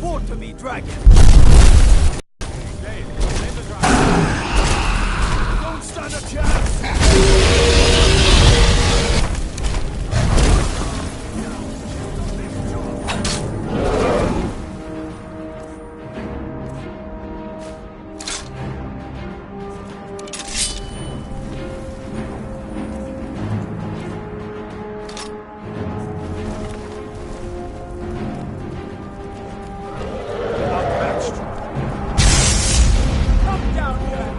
Report to me, Dragon. Don't stand a chance. Come down here.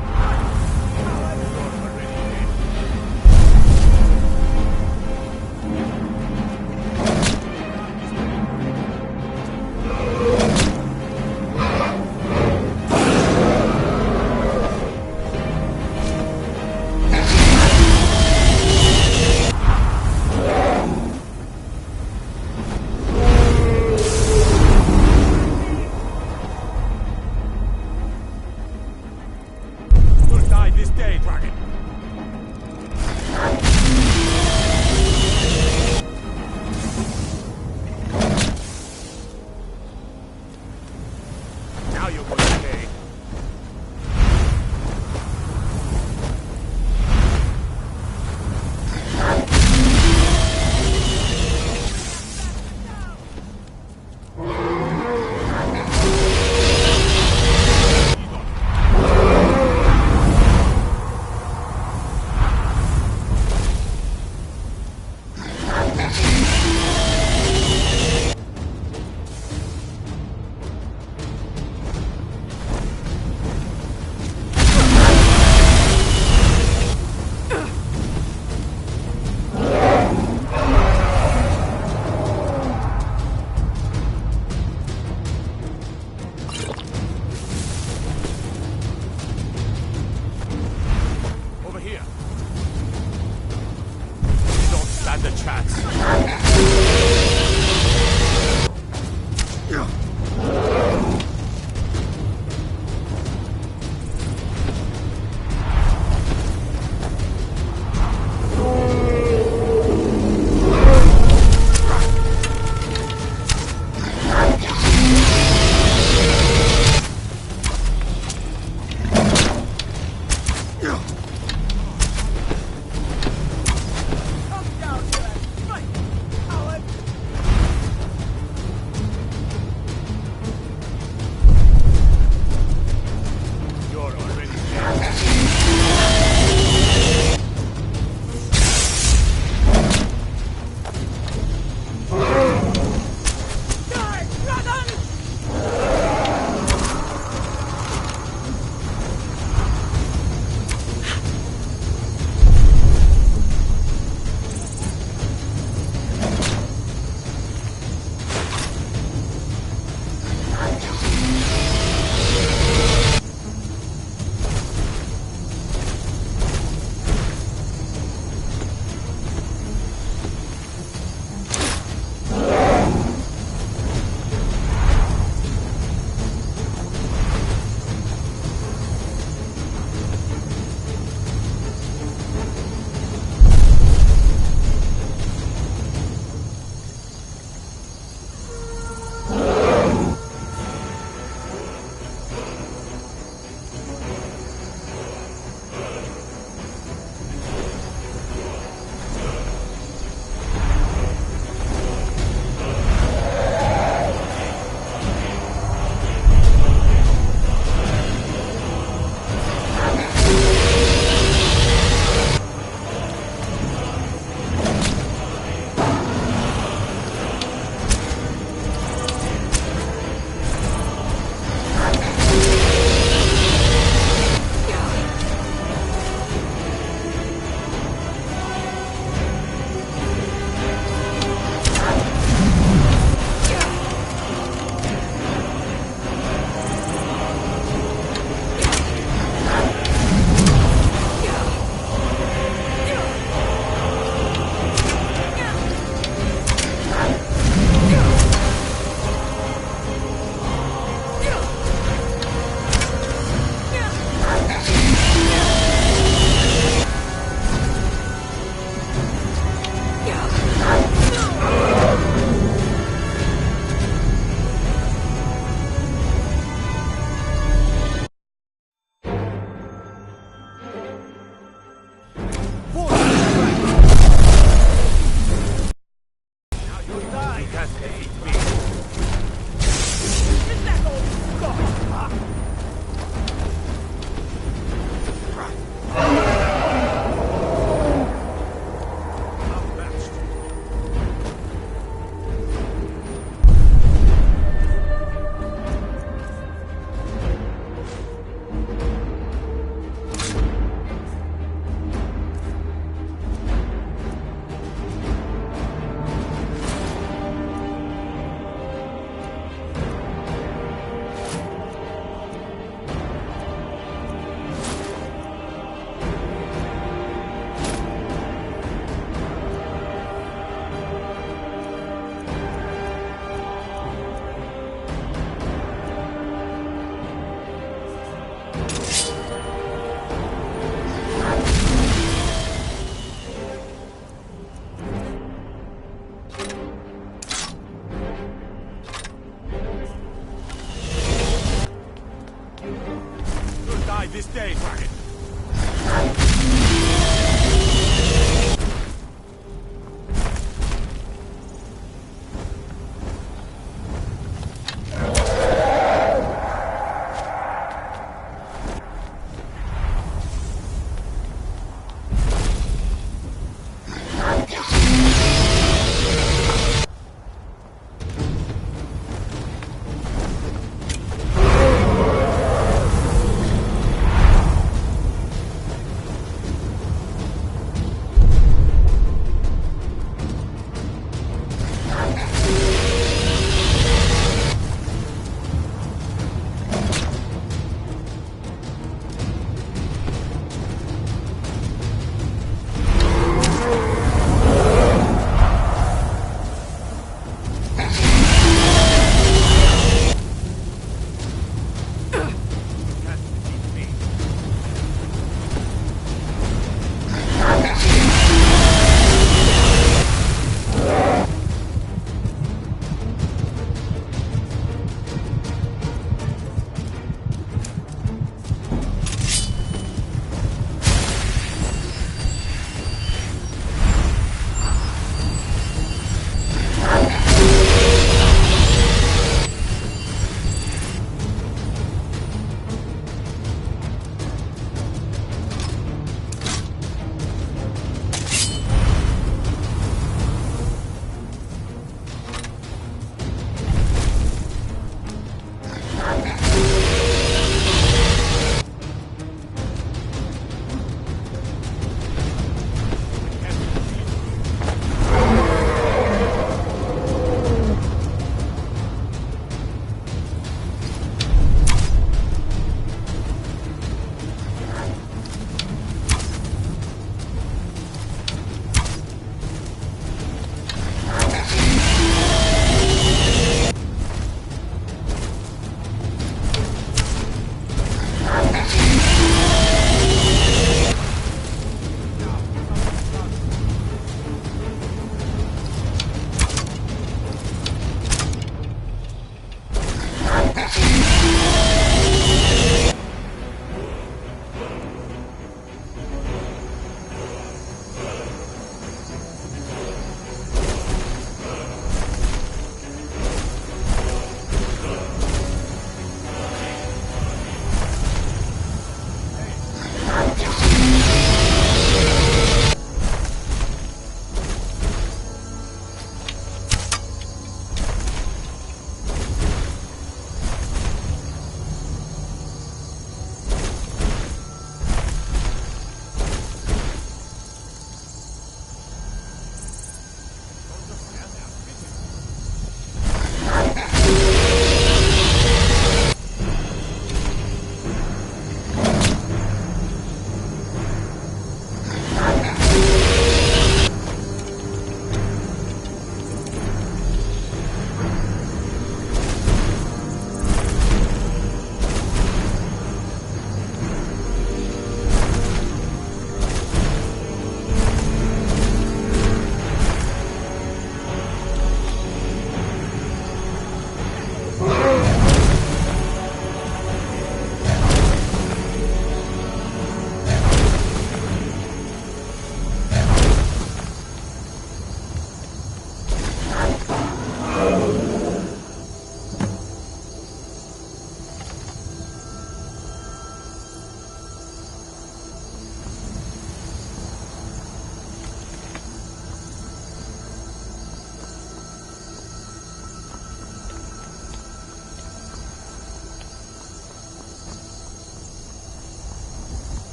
just hate me. Is that all you've got, huh? This day, Dragon.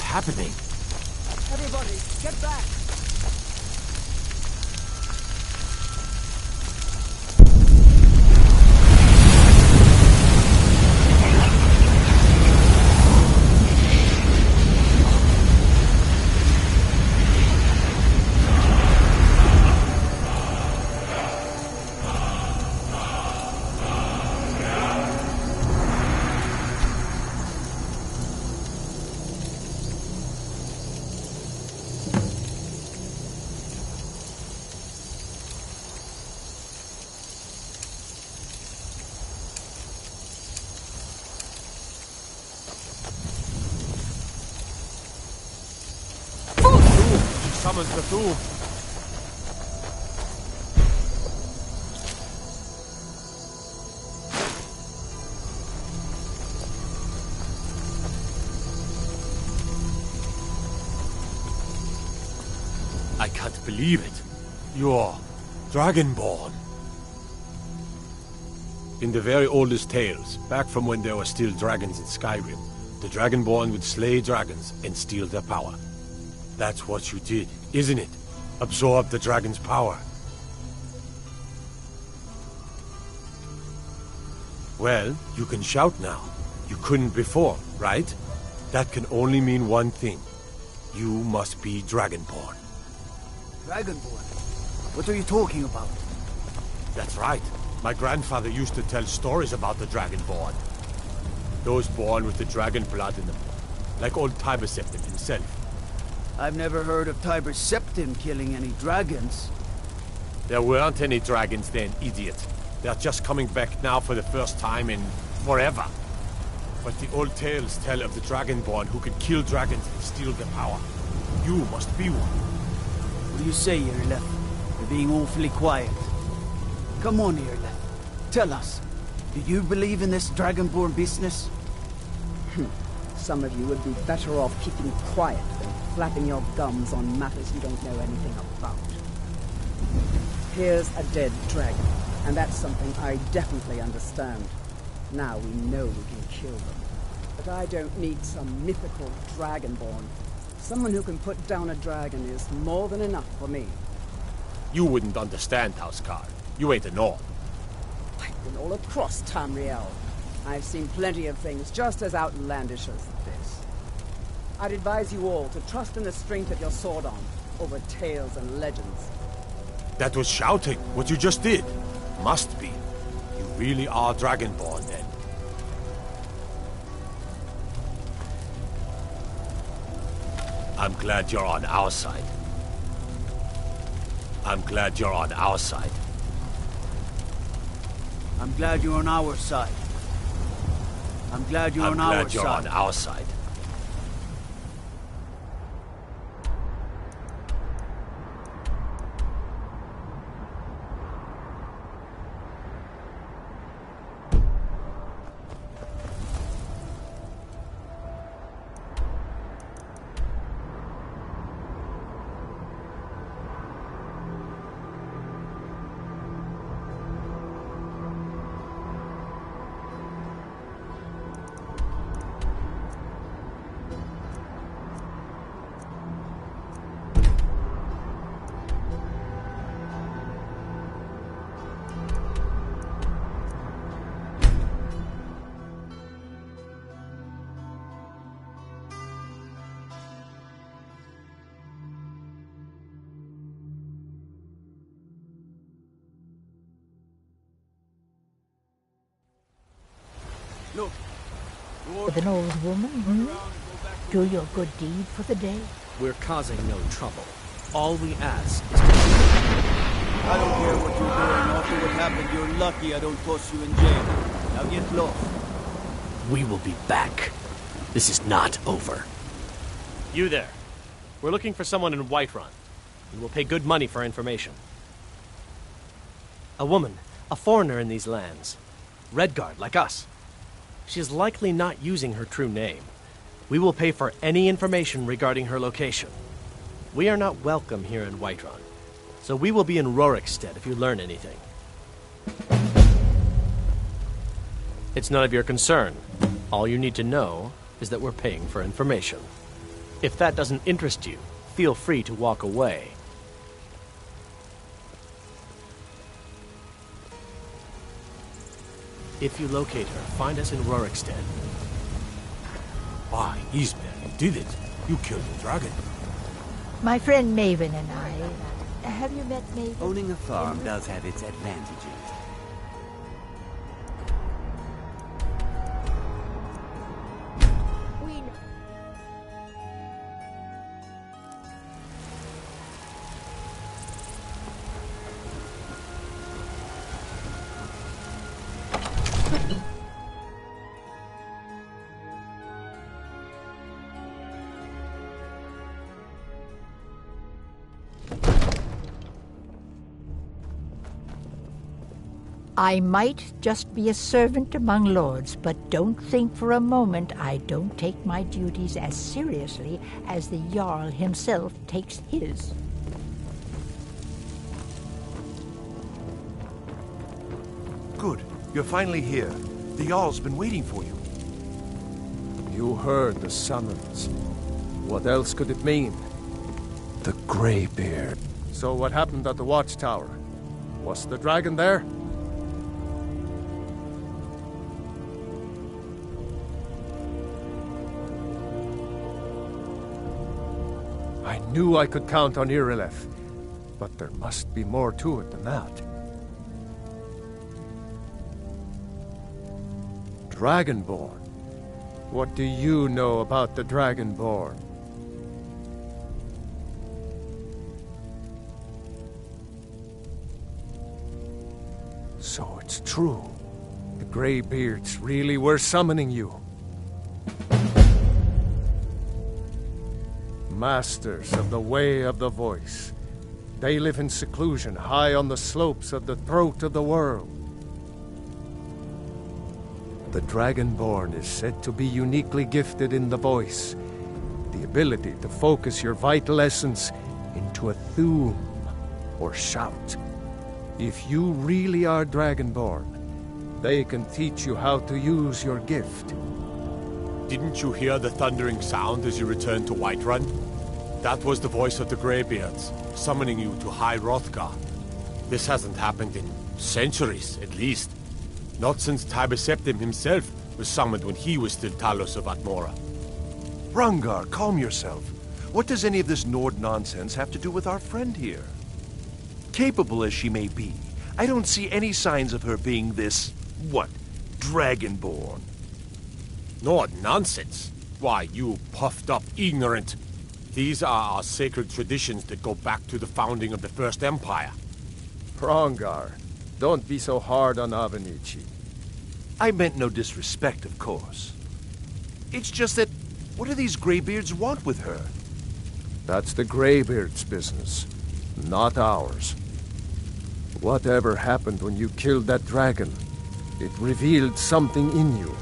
What's happening? Everybody, get back! Summons the Doom. I can't believe it. You're Dragonborn. In the very oldest tales, back from when there were still dragons in Skyrim, the Dragonborn would slay dragons and steal their power. That's what you did, isn't it? Absorb the dragon's power. Well, you can shout now. You couldn't before, right? That can only mean one thing. You must be Dragonborn. Dragonborn? What are you talking about? That's right. My grandfather used to tell stories about the Dragonborn. Those born with the dragon blood in them. Like old Tiber Septim himself. I've never heard of Tiber Septim killing any dragons. There weren't any dragons then, idiot. They're just coming back now for the first time in forever. But the old tales tell of the Dragonborn who can kill dragons and steal their power. You must be one. What do you say, Irleth? You're being awfully quiet. Come on, Irleth. Tell us, do you believe in this Dragonborn business? Some of you would be better off keeping quiet than flapping your gums on matters you don't know anything about. Here's a dead dragon, and that's something I definitely understand. Now we know we can kill them. But I don't need some mythical Dragonborn. Someone who can put down a dragon is more than enough for me. You wouldn't understand, Housecarl. You ain't a Norn. I've been all across Tamriel. I've seen plenty of things just as outlandish as this. I'd advise you all to trust in the strength of your sword arm over tales and legends. That was shouting, what you just did. Must be. You really are Dragonborn, then. I'm glad you're on our side. I'm glad you're on our side. I'm glad you're on our side. I'm glad you're on our side. on our side. Look. With an old woman, Do your good deed for the day. We're causing no trouble. All we ask is to... I don't care what you're doing. After what happened, you're lucky I don't toss you in jail. Now get lost. We will be back. This is not over. You there. We're looking for someone in Whiterun. We will pay good money for information. A woman, a foreigner in these lands. Redguard, like us. She is likely not using her true name. We will pay for any information regarding her location. We are not welcome here in Whiterun, so we will be in Rorikstead if you learn anything. It's none of your concern. All you need to know is that we're paying for information. If that doesn't interest you, feel free to walk away. If you locate her, find us in Rorikstead. Why, Isbel, you did it. You killed the dragon. My friend Maven and I... Have you met Maven? Owning a farm does have its advantages. We... I might just be a servant among lords, but don't think for a moment I don't take my duties as seriously as the Jarl himself takes his. Good. You're finally here. The Jarl's been waiting for you. You heard the summons. What else could it mean? The Greybeard. So what happened at the watchtower? Was the dragon there? I knew I could count on Irileth, but there must be more to it than that. Dragonborn? What do you know about the Dragonborn? So it's true. The Greybeards really were summoning you. Masters of the Way of the Voice. They live in seclusion high on the slopes of the throat of the world. The Dragonborn is said to be uniquely gifted in the voice, the ability to focus your vital essence into a thum, or shout. If you really are Dragonborn, they can teach you how to use your gift. Didn't you hear the thundering sound as you returned to Whiterun? That was the voice of the Greybeards, summoning you to High Hrothgar. This hasn't happened in centuries, at least. Not since Tiber Septim himself was summoned when he was still Talos of Atmora. Hrongar, calm yourself. What does any of this Nord nonsense have to do with our friend here? Capable as she may be, I don't see any signs of her being this, Dragonborn. Nord nonsense? Why, you puffed up ignorant. These are our sacred traditions that go back to the founding of the First Empire. Hrongar, don't be so hard on Avenici. I meant no disrespect, of course. It's just that, what do these Greybeards want with her? That's the Greybeards' business, not ours. Whatever happened when you killed that dragon, it revealed something in you,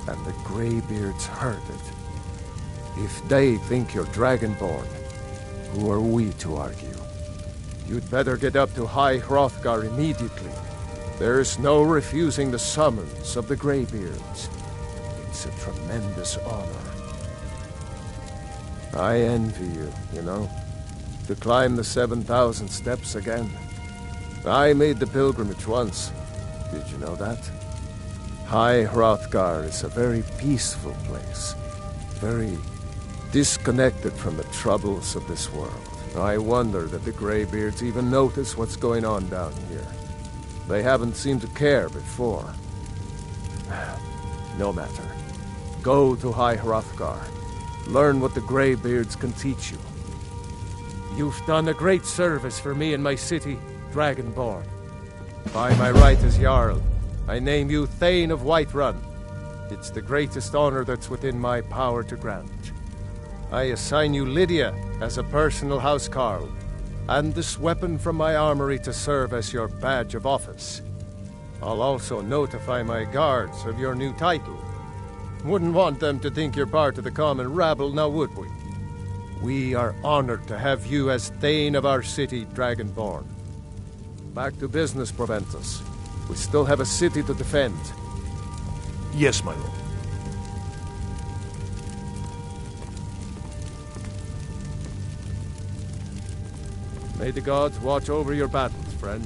and the Greybeards heard it. If they think you're Dragonborn, who are we to argue? You'd better get up to High Hrothgar immediately. There's no refusing the summons of the Greybeards. It's a tremendous honor. I envy you, you know, to climb the 7,000 steps again. I made the pilgrimage once. Did you know that? High Hrothgar is a very peaceful place. Very disconnected from the troubles of this world. I wonder that the Greybeards even notice what's going on down here. They haven't seemed to care before. No matter. Go to High Hrothgar. Learn what the Greybeards can teach you. You've done a great service for me and my city, Dragonborn. By my right as Jarl, I name you Thane of Whiterun. It's the greatest honor that's within my power to grant. I assign you Lydia as a personal housecarl, and this weapon from my armory to serve as your badge of office. I'll also notify my guards of your new title. Wouldn't want them to think you're part of the common rabble, now would we? We are honored to have you as Thane of our city, Dragonborn. Back to business, Proventus. We still have a city to defend. Yes, my lord. May the gods watch over your battles, friend.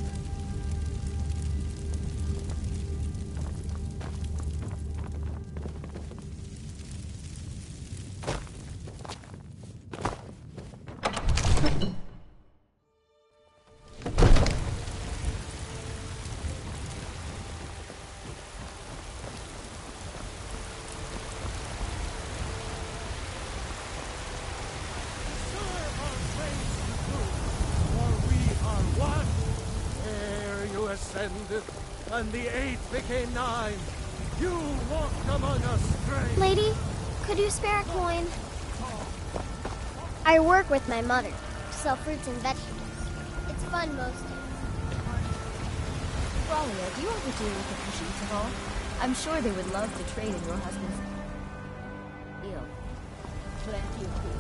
Ascended, and the 8 became 9. You walked among us, straight. Lady, could you spare a coin? I work with my mother, sell fruits and vegetables. It's fun most days. Ralia, do you ever deal with the Kashyyyks at all? I'm sure they would love to trade in your husband's... Plenty of food.